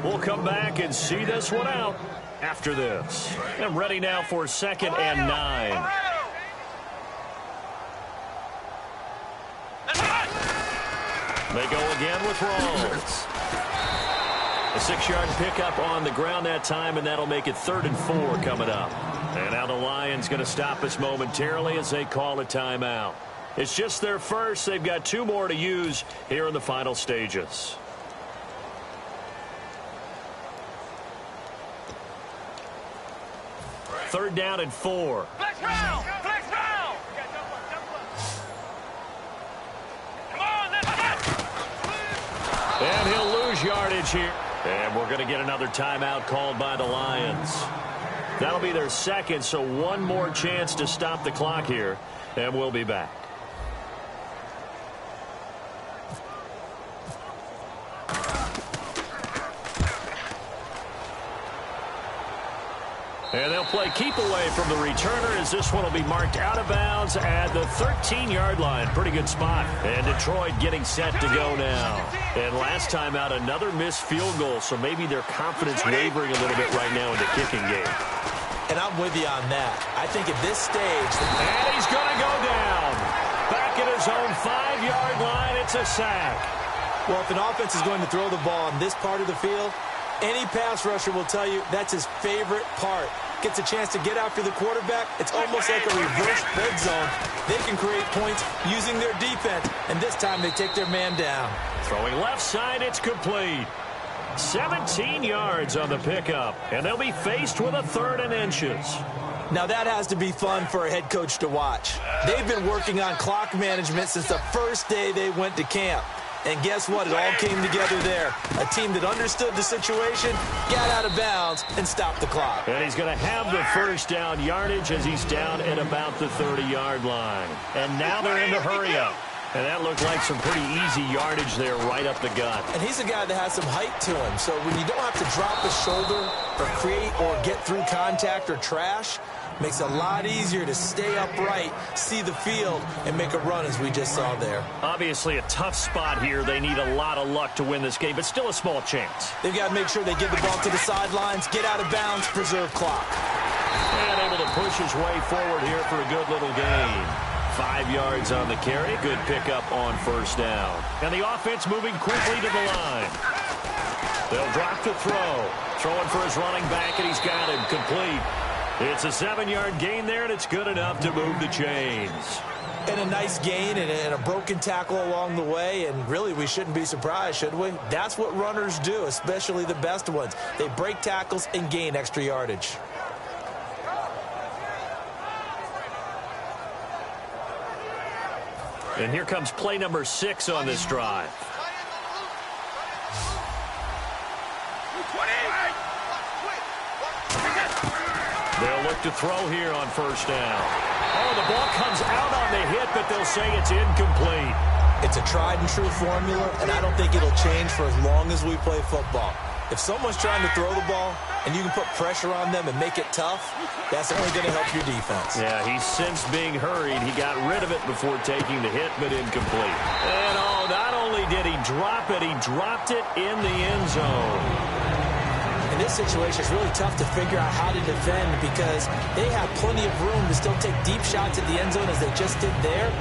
We'll come back and see this one out after this. And ready now for 2nd and 9. They go again with Rolls. A 6-yard pickup on the ground that time, and that'll make it 3rd and 4 coming up. And now the Lions going to stop us momentarily as they call a timeout. It's just their first. They've got 2 more to use here in the final stages. Third down and 4. Flex round! Flex round! Come on, let's go! And he'll lose yardage here. And we're going to get another timeout called by the Lions. That'll be their second, so one more chance to stop the clock here. And we'll be back. And they'll play keep away from the returner as this one will be marked out of bounds at the 13-yard line. Pretty good spot. And Detroit getting set to go now. And last time out, another missed field goal, so maybe their confidence wavering a little bit right now in the kicking game. And I'm with you on that. I think at this stage... And he's going to go down. Back at his own 5-yard line, it's a sack. Well, if an offense is going to throw the ball on this part of the field, any pass rusher will tell you that's his favorite part. Gets a chance to get after the quarterback. It's almost like a reverse red zone. They can create points using their defense, and this time they take their man down. Throwing left side, it's complete. 17 yards on the pickup, and they'll be faced with a 3rd and inches. Now that has to be fun for a head coach to watch. They've been working on clock management since the first day they went to camp. And guess what? It all came together there. A team that understood the situation, got out of bounds, and stopped the clock. And he's going to have the first down yardage as he's down at about the 30-yard line. And now they're in the hurry-up. And that looked like some pretty easy yardage there right up the gut. And he's a guy that has some height to him. So when you don't have to drop his shoulder or create or get through contact or trash, makes it a lot easier to stay upright, see the field, and make a run as we just saw there. Obviously a tough spot here. They need a lot of luck to win this game, but still a small chance. They've got to make sure they get the ball to the sidelines, get out of bounds, preserve clock. And able to push his way forward here for a good little gain. 5 yards on the carry. Good pickup on first down. And the offense moving quickly to the line. They'll drop the throw. Throwing for his running back, and he's got him complete. It's a 7-yard gain there, and it's good enough to move the chains. And a nice gain and a broken tackle along the way, and really we shouldn't be surprised, should we? That's what runners do, especially the best ones. They break tackles and gain extra yardage. And here comes play number 6 on this drive. They'll look to throw here on first down. Oh, the ball comes out on the hit, but they'll say it's incomplete. It's a tried-and-true formula, and I don't think it'll change for as long as we play football. If someone's trying to throw the ball and you can put pressure on them and make it tough, that's only going to help your defense. Yeah, he's since being hurried. He got rid of it before taking the hit, but incomplete. And, oh, not only did he drop it, he dropped it in the end zone. In this situation, it's really tough to figure out how to defend because they have plenty of room to still take deep shots at the end zone as they just did there.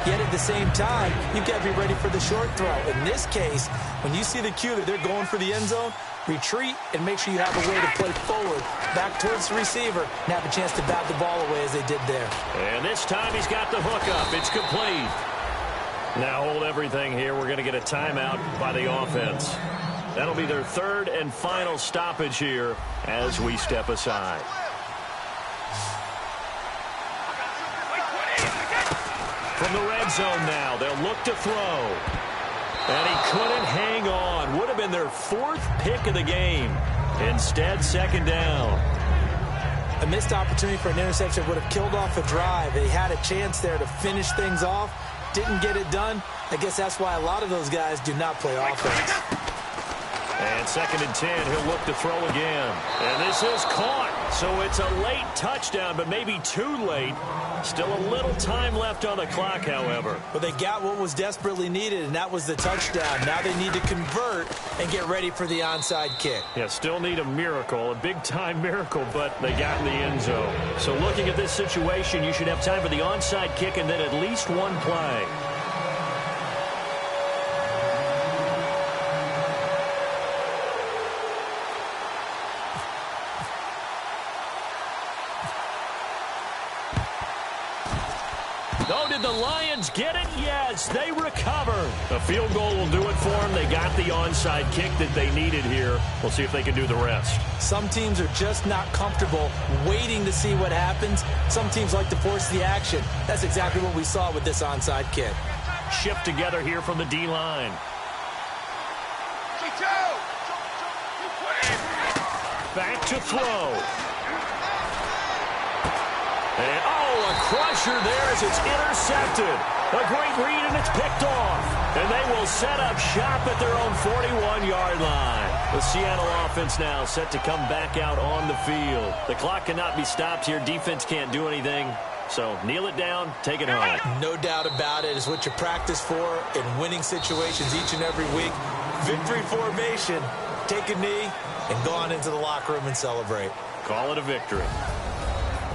Yet at the same time, you've got to be ready for the short throw. In this case, when you see the cue that they're going for the end zone, retreat and make sure you have a way to play forward, back towards the receiver, and have a chance to bat the ball away as they did there. And this time he's got the hook up. It's complete. Now hold everything here. We're going to get a timeout by the offense. That'll be their 3rd and final stoppage here as we step aside. From the red zone now, they'll look to throw. And he couldn't hang on. Would have been their 4th pick of the game. Instead, second down. A missed opportunity for an interception would have killed off a drive. They had a chance there to finish things off. Didn't get it done. I guess that's why a lot of those guys do not play offense. And 2nd and 10, he'll look to throw again. And this is caught. So it's a late touchdown, but maybe too late. Still a little time left on the clock, however. But they got what was desperately needed, and that was the touchdown. Now they need to convert and get ready for the onside kick. Yeah, still need a miracle, a big-time miracle, but they got in the end zone. So looking at this situation, you should have time for the onside kick and then at least one play. Oh, did the Lions get it? Yes, they recover. A field goal will do it for them. They got the onside kick that they needed here. We'll see if they can do the rest. Some teams are just not comfortable waiting to see what happens. Some teams like to force the action. That's exactly what we saw with this onside kick. Shift together here from the D-line. Back to throw. And, a crusher there as it's intercepted. A great read, and it's picked off. And they will set up shop at their own 41-yard line. The Seattle offense now set to come back out on the field. The clock cannot be stopped here. Defense can't do anything. So kneel it down, take it home. No doubt about it. It's what you practice for in winning situations each and every week. Victory formation. Take a knee and go on into the locker room and celebrate. Call it a victory.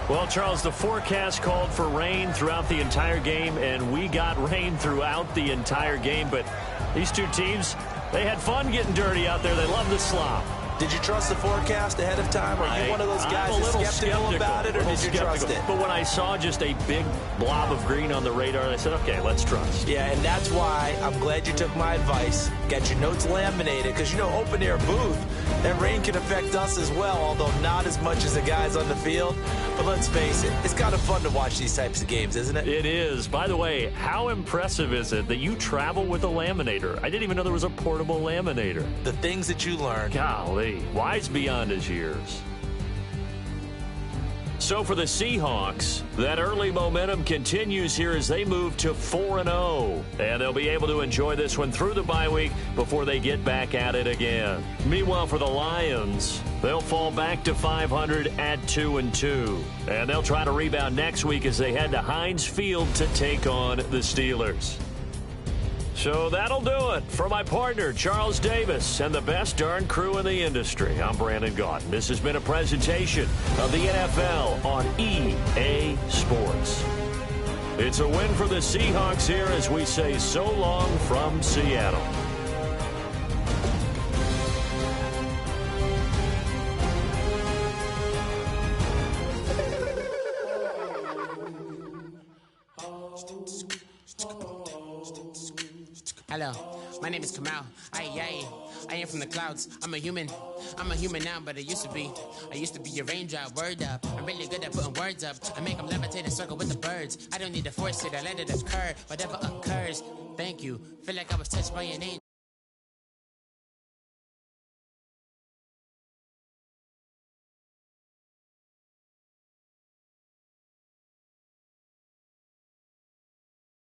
Well, Charles, the forecast called for rain throughout the entire game, and we got rain throughout the entire game. But these two teams, they had fun getting dirty out there. They love the slop. Did you trust the forecast ahead of time? Are you one of those guys that's skeptical about it, or did you trust it? But when I saw just a big blob of green on the radar, I said, okay, let's trust. Yeah, and that's why I'm glad you took my advice. Got your notes laminated, because, you know, open-air booth, that rain can affect us as well, although not as much as the guys on the field. But let's face it, it's kind of fun to watch these types of games, isn't it? It is. By the way, how impressive is it that you travel with a laminator? I didn't even know there was a portable laminator. The things that you learn. Golly. Wise beyond his years. So for the Seahawks, that early momentum continues here as they move to 4-0. And they'll be able to enjoy this one through the bye week before they get back at it again. Meanwhile, for the Lions, they'll fall back to 500 at 2-2. And they'll try to rebound next week as they head to Heinz Field to take on the Steelers. So that'll do it. For my partner, Charles Davis, and the best darn crew in the industry, I'm Brandon Gaudin. This has been a presentation of the NFL on EA Sports. It's a win for the Seahawks here as we say so long from Seattle. Hello, my name is Kamal. I am from the clouds. I'm a human now, but I used to be a raindrop. Word up, I'm really good at putting words up. I make them levitate and circle with the birds. I don't need to force it, I let it occur. Whatever occurs, thank you. Feel like I was touched by an angel.